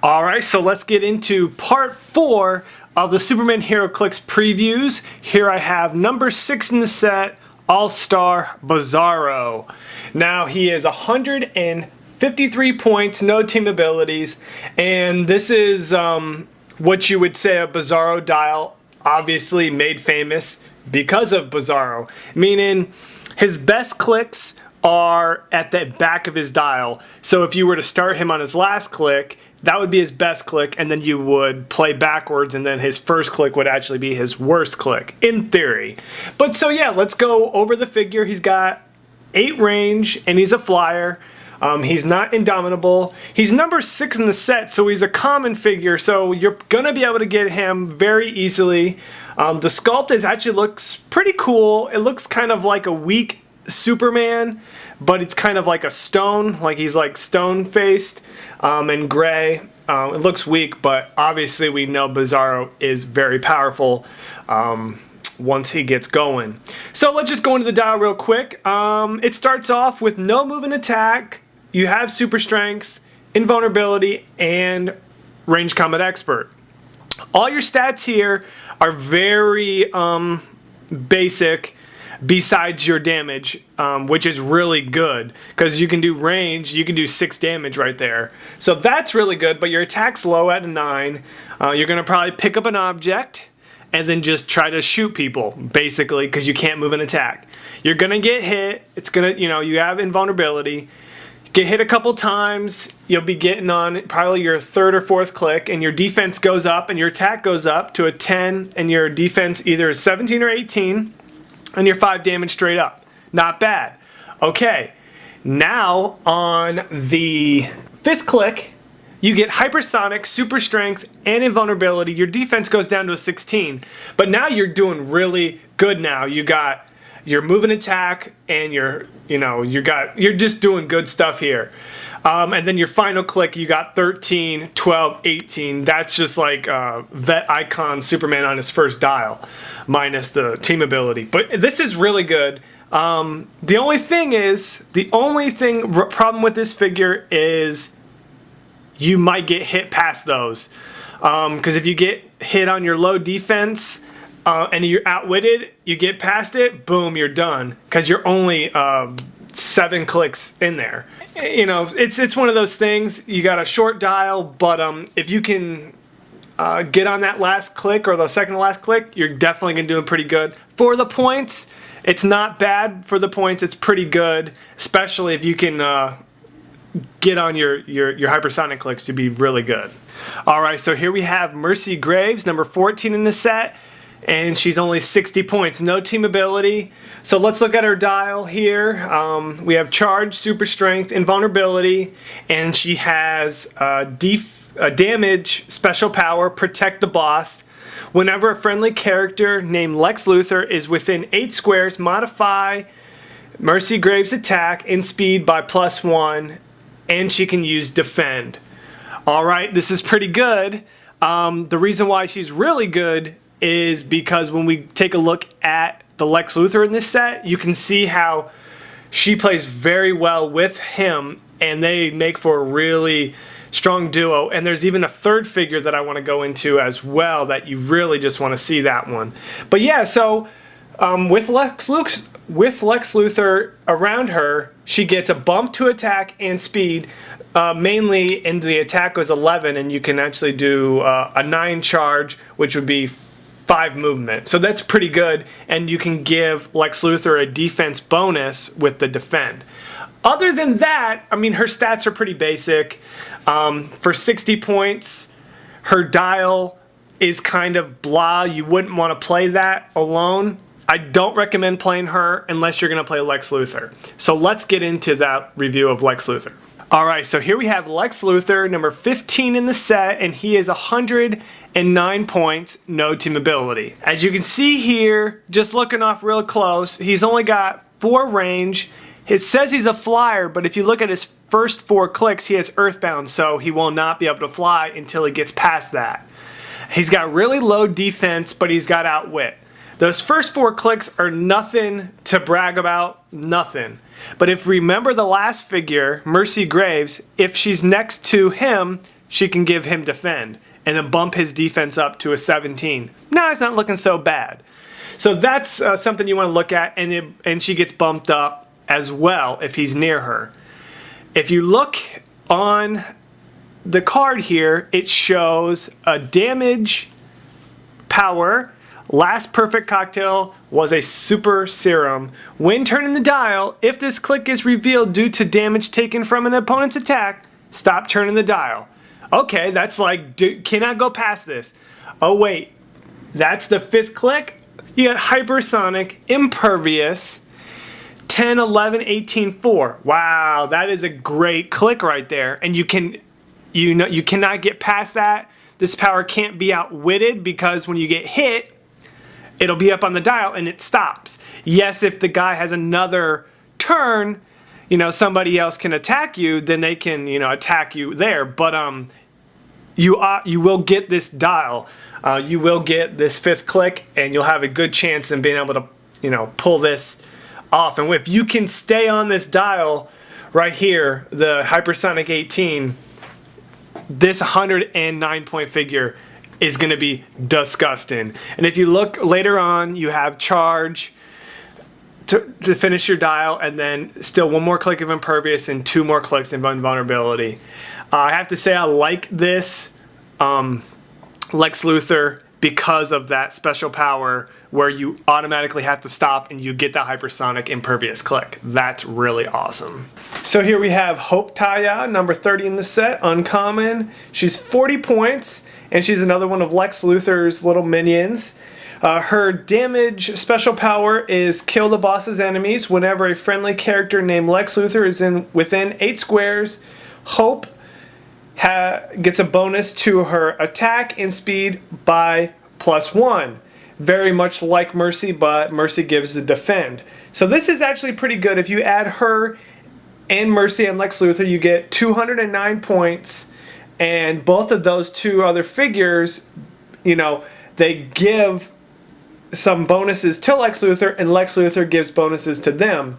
Alright, so let's get into part 4 of the Superman Heroclix previews. Here I have number 6 in the set, All-Star BIZARRO. Now he is 153 points, no team abilities, and this is what you would say a BIZARRO dial, obviously made famous because of BIZARRO, meaning his best clicks are at the back of his dial. So if you were to start him on his last click, that would be his best click, and then you would play backwards, and then his first click would actually be his worst click, in theory. But so yeah, let's go over the figure. He's got 8 range, and he's a flyer. He's not indomitable. He's number 6 in the set, so he's a common figure, so you're gonna be able to get him very easily. The sculpt actually looks pretty cool. It looks kind of like a weak Superman, but it's kind of like a stone, like he's like stone-faced and gray. It looks weak, but obviously we know BIZARRO is very powerful once he gets going. So let's just go into the dial real quick. It starts off with no move and attack. You have super strength, invulnerability, and range combat expert. All your stats here are very basic, besides your damage, which is really good because you can do range, you can do 6 damage right there, so that's really good. But your attack's low at a 9. You're gonna probably pick up an object and then just try to shoot people, basically, because you can't move and attack. You're gonna get hit. It's gonna, you have invulnerability. Get hit a couple times, you'll be getting on probably your 3rd or 4th click, and your defense goes up and your attack goes up to a 10, and your defense either is 17 or 18. And you're 5 damage straight up. Not bad. Okay, now on the 5th click, you get hypersonic, super strength, and invulnerability. Your defense goes down to a 16. But now you're doing really good now. You got your move and attack, and you're just doing good stuff here. And then your final click, you got 13, 12, 18. That's just like Vet Icon Superman on his first dial, minus the team ability. But this is really good. The only problem with this figure is you might get hit past those. Because if you get hit on your low defense and you're outwitted, you get past it, boom, you're done. Because you're only 7 clicks in there. It's one of those things. You got a short dial, but if you can get on that last click or the second to last click, you're definitely gonna do pretty good. For the points, it's not bad. For the points, it's pretty good, especially if you can get on your hypersonic clicks to be really good. All right, so here we have Mercy Graves, number 14 in the set. And she's only 60 points, no team ability. So let's look at her dial here. We have charge, super strength, invulnerability, and she has damage, special power, protect the boss. Whenever a friendly character named Lex Luthor is within 8 squares, modify Mercy Graves' attack and speed by +1, and she can use defend. All right, this is pretty good. The reason why she's really good is because when we take a look at the Lex Luthor in this set, you can see how she plays very well with him, and they make for a really strong duo. And there's even a 3rd figure that I want to go into as well that you really just want to see that one. But yeah, so with Lex Luthor around her, she gets a bump to attack and speed. Mainly in the attack was 11, and you can actually do a 9 charge, which would be 5 movement. So that's pretty good, and you can give Lex Luthor a defense bonus with the defend. Other than that, I mean, her stats are pretty basic. For 60 points, her dial is kind of blah. You wouldn't want to play that alone. I don't recommend playing her unless you're going to play Lex Luthor. So let's get into that review of Lex Luthor. Alright, so here we have Lex Luthor, number 15 in the set, and he is 109 points, no team ability. As you can see here, just looking off real close, he's only got 4 range. It says he's a flyer, but if you look at his first 4 clicks, he has Earthbound, so he will not be able to fly until he gets past that. He's got really low defense, but he's got outwit. Those first 4 clicks are nothing to brag about, nothing. But if you remember the last figure, Mercy Graves, if she's next to him, she can give him defend and then bump his defense up to a 17. Nah, it's not looking so bad. So that's something you want to look at, and she gets bumped up as well if he's near her. If you look on the card here, it shows a damage power. Last perfect cocktail was a super serum. When turning the dial, if this click is revealed due to damage taken from an opponent's attack, stop turning the dial. Okay, that's like, cannot go past this. Oh wait, that's the 5th click? You got hypersonic, impervious, 10, 11, 18, 4. Wow, that is a great click right there. And you cannot get past that. This power can't be outwitted because when you get hit, it'll be up on the dial and it stops. Yes, if the guy has another turn, somebody else can attack you, then they can, attack you there. But you will get this dial. You will get this 5th click, and you'll have a good chance in being able to, pull this off. And if you can stay on this dial right here, the hypersonic 18, this 109-point figure is going to be disgusting. And if you look later on, you have charge to finish your dial, and then still 1 more click of impervious and 2 more clicks of invulnerability. I have to say I like this Lex Luthor because of that special power where you automatically have to stop and you get that hypersonic impervious click. That's really awesome. So here we have Hope TAYA, number 30 in the set, uncommon. She's 40 points, and she's another one of Lex Luthor's little minions. Her damage special power is kill the boss's enemies. Whenever a friendly character named Lex Luthor is within 8 squares, Hope gets a bonus to her attack and speed by +1. Very much like Mercy, but Mercy gives the defend. So this is actually pretty good. If you add her and Mercy and Lex Luthor, you get 209 points. And both of those 2 other figures, they give some bonuses to Lex Luthor, and Lex Luthor gives bonuses to them.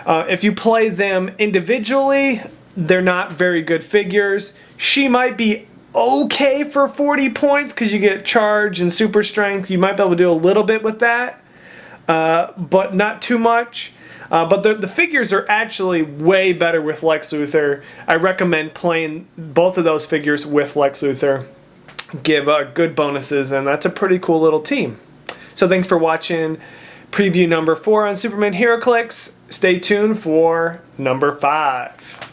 If you play them individually, they're not very good figures. She might be okay for 40 points because you get charge and super strength. You might be able to do a little bit with that, but not too much. But the figures are actually way better with Lex Luthor. I recommend playing both of those figures with Lex Luthor. Give good bonuses, and that's a pretty cool little team. So thanks for watching preview number 4 on Superman Heroclix. Stay tuned for number 5.